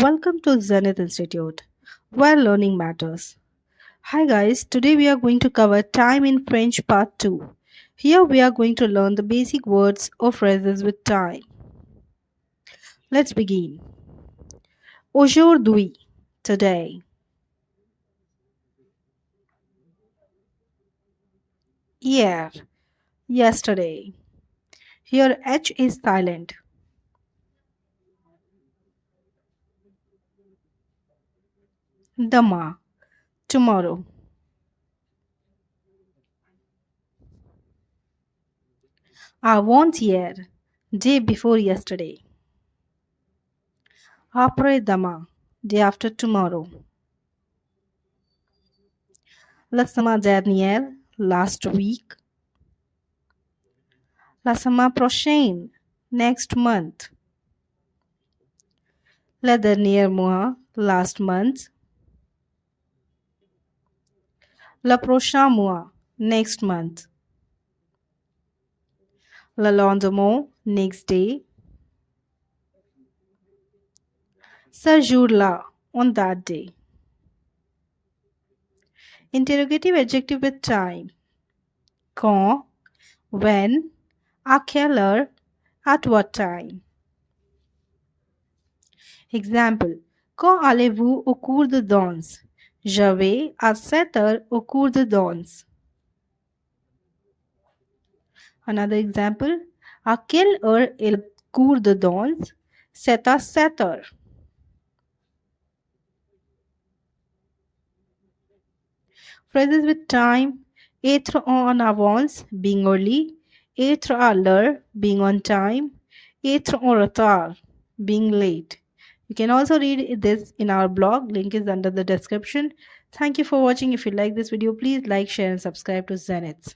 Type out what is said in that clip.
Welcome to Zenith Institute, where learning matters. Hi guys, today we are going to cover time in French part 2. Here we are going to learn the basic words or phrases with time. Let's begin. Aujourd'hui, today. Hier, yesterday. Here H is silent. Demain, tomorrow. Avant-hier, day before yesterday. Après-demain, day after tomorrow. La semaine dernière, last week. La semaine prochaine, next month. Le dernier mois, last month. Le prochain mois, next month. Le lendemain, next day. Ce jour-là, on that day. Interrogative adjective with time. Quand, when, à quelle heure, at what time. Example. Quand allez-vous au cours de danse? Je vais à 7 heures au cours de danse. Another example. À quelle heure est le cours de danse? C'est à 7 heures. Phrases with time. Être en avance, being early. Être à l'heure, being on time. Être en retard, being late. You can also read this in our blog. Link is under the description. Thank you for watching. If you like this video, please like, share and subscribe to Zenith.